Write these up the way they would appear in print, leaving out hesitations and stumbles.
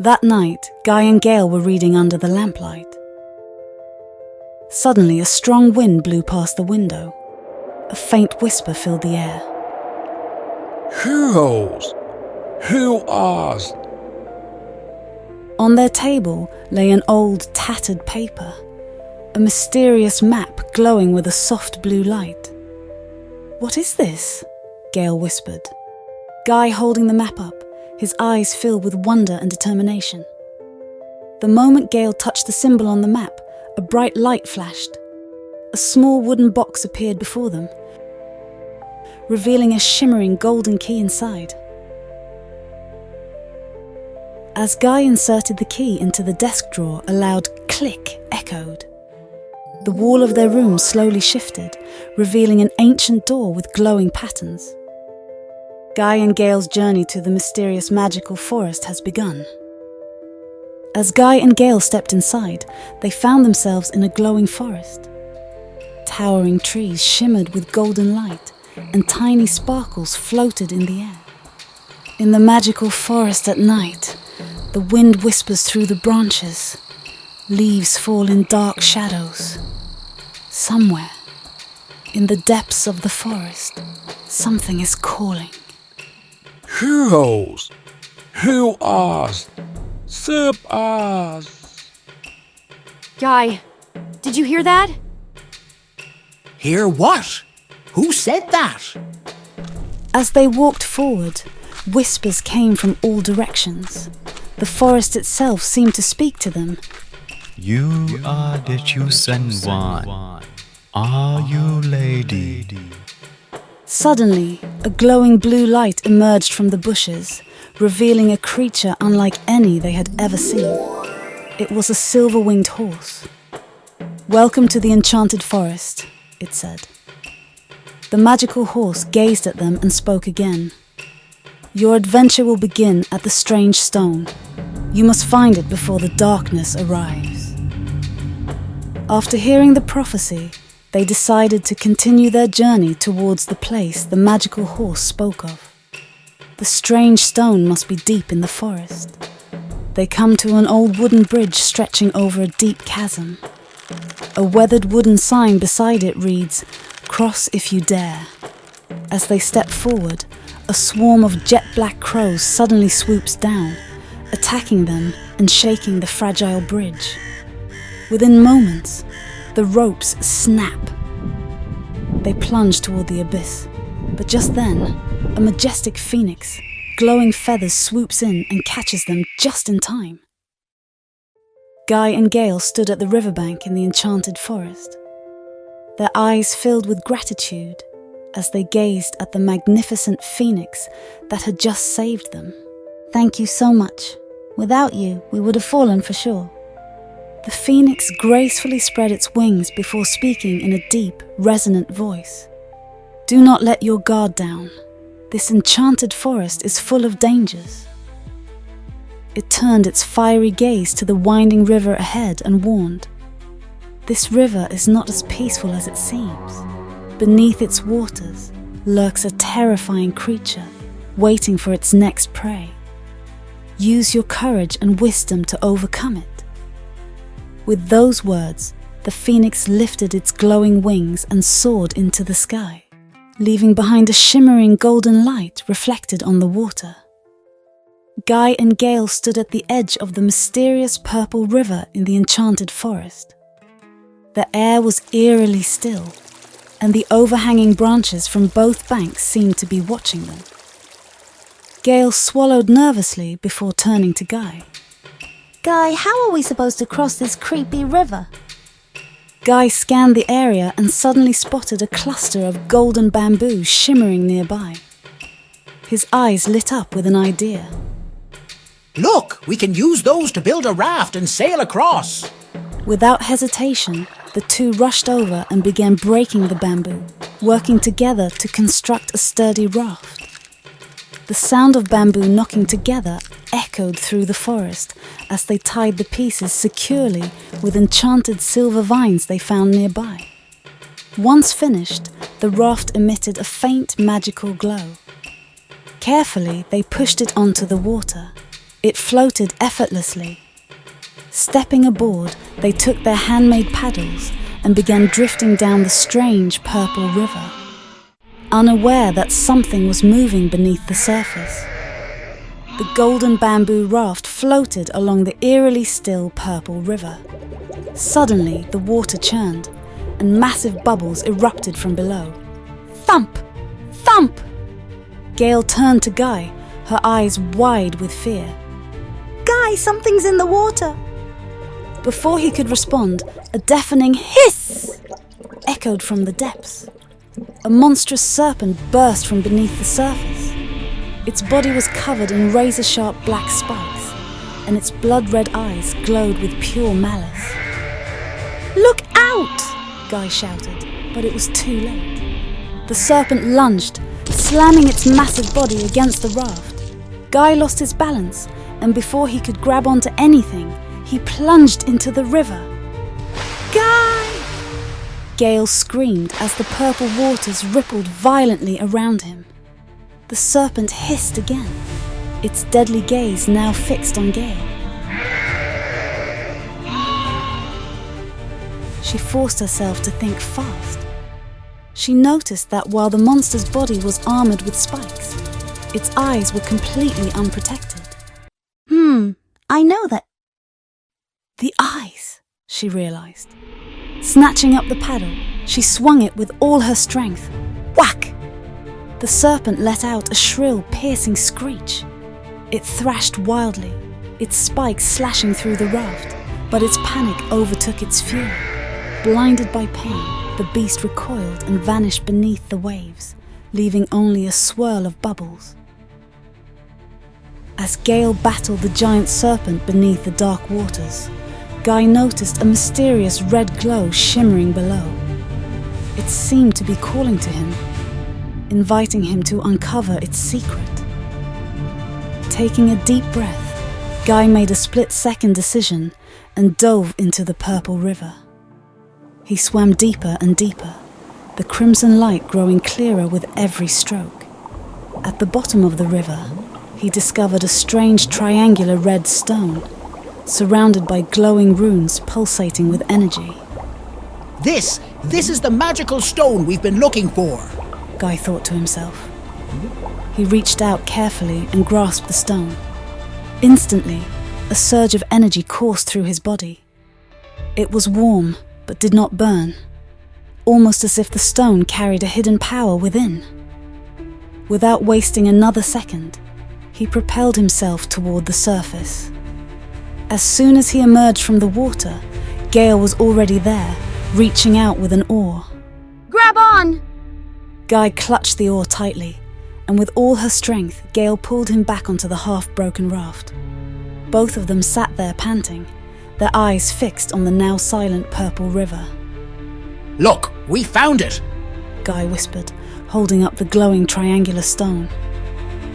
That night, Guy and Gail were reading under the lamplight. Suddenly, a strong wind blew past the window. A faint whisper filled the air. Who knows? Who asked? On their table lay an old, tattered paper, a mysterious map glowing with a soft blue light. "What is this?" Gail whispered. Guy holding the map up, his eyes filled with wonder and determination. The moment Gail touched the symbol on the map, a bright light flashed. A small wooden box appeared before them, revealing a shimmering golden key inside. As Guy inserted the key into the desk drawer, a loud click echoed. The wall of their room slowly shifted, revealing an ancient door with glowing patterns. Guy and Gail's journey to the mysterious magical forest has begun. As Guy and Gail stepped inside, they found themselves in a glowing forest. Towering trees shimmered with golden light, and tiny sparkles floated in the air. In the magical forest at night, the wind whispers through the branches. Leaves fall in dark shadows. Somewhere, in the depths of the forest, something is calling. Who knows? Who asked? Serpent. Guy, did you hear that? Hear what? Who said that? As they walked forward, whispers came from all directions. The forest itself seemed to speak to them. You are the chosen one. Are you lady? Suddenly, a glowing blue light emerged from the bushes, revealing a creature unlike any they had ever seen. It was a silver-winged horse. "Welcome to the Enchanted Forest," it said. The magical horse gazed at them and spoke again. "Your adventure will begin at the strange stone. You must find it before the darkness arrives." After hearing the prophecy, they decided to continue their journey towards the place the magical horse spoke of. The strange stone must be deep in the forest. They come to an old wooden bridge stretching over a deep chasm. A weathered wooden sign beside it reads, "Cross if you dare." As they step forward, a swarm of jet-black crows suddenly swoops down, attacking them and shaking the fragile bridge. Within moments, the ropes snap. They plunge toward the abyss, but just then, a majestic phoenix, glowing feathers, swoops in and catches them just in time. Guy and Gail stood at the riverbank in the enchanted forest, their eyes filled with gratitude as they gazed at the magnificent phoenix that had just saved them. "Thank you so much. Without you, we would have fallen for sure." The phoenix gracefully spread its wings before speaking in a deep, resonant voice. "Do not let your guard down. This enchanted forest is full of dangers." It turned its fiery gaze to the winding river ahead and warned, "This river is not as peaceful as it seems. Beneath its waters lurks a terrifying creature, waiting for its next prey. Use your courage and wisdom to overcome it." With those words, the phoenix lifted its glowing wings and soared into the sky, leaving behind a shimmering golden light reflected on the water. Guy and Gail stood at the edge of the mysterious purple river in the enchanted forest. The air was eerily still, and the overhanging branches from both banks seemed to be watching them. Gail swallowed nervously before turning to Guy. Guy, how are we supposed to cross this creepy river? Guy scanned the area and suddenly spotted a cluster of golden bamboo shimmering nearby. His eyes lit up with an idea. Look, we can use those to build a raft and sail across. Without hesitation, the two rushed over and began breaking the bamboo, working together to construct a sturdy raft. The sound of bamboo knocking together echoed through the forest as they tied the pieces securely with enchanted silver vines they found nearby. Once finished, the raft emitted a faint magical glow. Carefully, they pushed it onto the water. It floated effortlessly. Stepping aboard, they took their handmade paddles and began drifting down the strange purple river, unaware that something was moving beneath the surface. The golden bamboo raft floated along the eerily still purple river. Suddenly, the water churned, and massive bubbles erupted from below. Thump! Thump! Gail turned to Guy, her eyes wide with fear. Guy, something's in the water. Before he could respond, a deafening hiss echoed from the depths. A monstrous serpent burst from beneath the surface. Its body was covered in razor-sharp black spikes, and its blood-red eyes glowed with pure malice. Look out! Guy shouted, but it was too late. The serpent lunged, slamming its massive body against the raft. Guy lost his balance, and before he could grab onto anything, he plunged into the river. Guy! Gail screamed as the purple waters rippled violently around him. The serpent hissed again, its deadly gaze now fixed on Gail. She forced herself to think fast. She noticed that while the monster's body was armored with spikes, its eyes were completely unprotected. I know that. The eyes, she realized. Snatching up the paddle, she swung it with all her strength. Whack! The serpent let out a shrill, piercing screech. It thrashed wildly, its spikes slashing through the raft, but its panic overtook its fury. Blinded by pain, the beast recoiled and vanished beneath the waves, leaving only a swirl of bubbles. As Gail battled the giant serpent beneath the dark waters, Guy noticed a mysterious red glow shimmering below. It seemed to be calling to him, inviting him to uncover its secret. Taking a deep breath, Guy made a split-second decision and dove into the purple river. He swam deeper and deeper, the crimson light growing clearer with every stroke. At the bottom of the river, he discovered a strange triangular red stone, surrounded by glowing runes pulsating with energy. This is the magical stone we've been looking for. Guy thought to himself. He reached out carefully and grasped the stone. Instantly, a surge of energy coursed through his body. It was warm, but did not burn, almost as if the stone carried a hidden power within. Without wasting another second, he propelled himself toward the surface. As soon as he emerged from the water, Gail was already there, reaching out with an oar. Grab on! Guy clutched the oar tightly, and with all her strength, Gail pulled him back onto the half-broken raft. Both of them sat there panting, their eyes fixed on the now silent purple river. Look, we found it! Guy whispered, holding up the glowing triangular stone.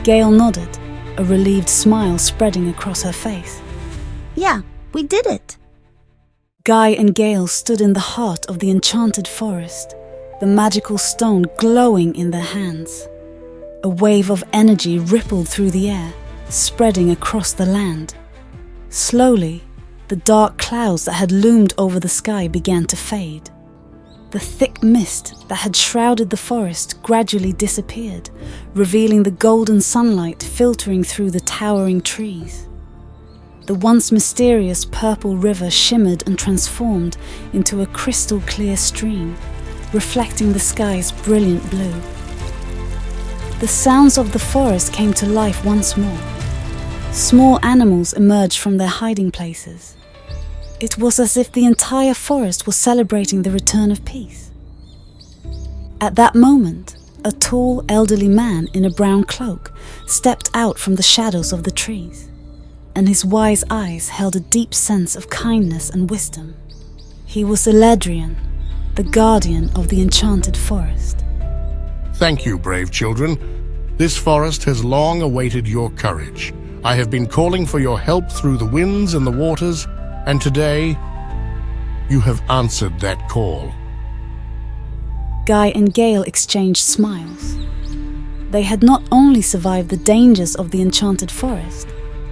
Gail nodded, a relieved smile spreading across her face. Yeah, we did it. Guy and Gail stood in the heart of the enchanted forest, the magical stone glowing in their hands. A wave of energy rippled through the air, spreading across the land. Slowly, the dark clouds that had loomed over the sky began to fade. The thick mist that had shrouded the forest gradually disappeared, revealing the golden sunlight filtering through the towering trees. The once mysterious purple river shimmered and transformed into a crystal-clear stream, reflecting the sky's brilliant blue. The sounds of the forest came to life once more. Small animals emerged from their hiding places. It was as if the entire forest was celebrating the return of peace. At that moment, a tall, elderly man in a brown cloak stepped out from the shadows of the trees, and his wise eyes held a deep sense of kindness and wisdom. He was Eladrian, the guardian of the enchanted forest. Thank you, brave children. This forest has long awaited your courage. I have been calling for your help through the winds and the waters, and today, you have answered that call. Guy and Gail exchanged smiles. They had not only survived the dangers of the enchanted forest,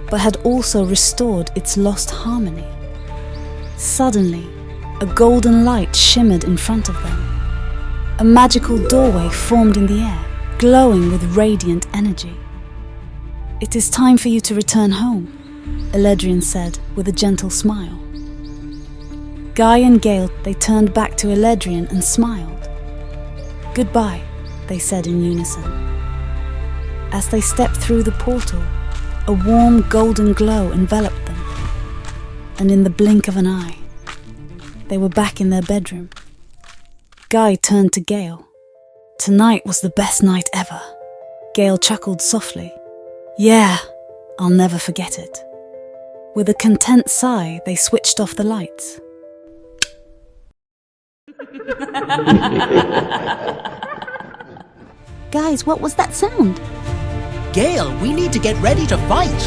but had also restored its lost harmony. Suddenly, a golden light shimmered in front of them. A magical doorway formed in the air, glowing with radiant energy. "It is time for you to return home," Eledrian said with a gentle smile. Guy and Gail, they turned back to Eledrian and smiled. "Goodbye," they said in unison. As they stepped through the portal, a warm golden glow enveloped them, and in the blink of an eye, they were back in their bedroom. Guy turned to Gail. "Tonight was the best night ever." Gail chuckled softly. "Yeah, I'll never forget it." With a content sigh, they switched off the lights. Guys, what was that sound? Gail, we need to get ready to fight.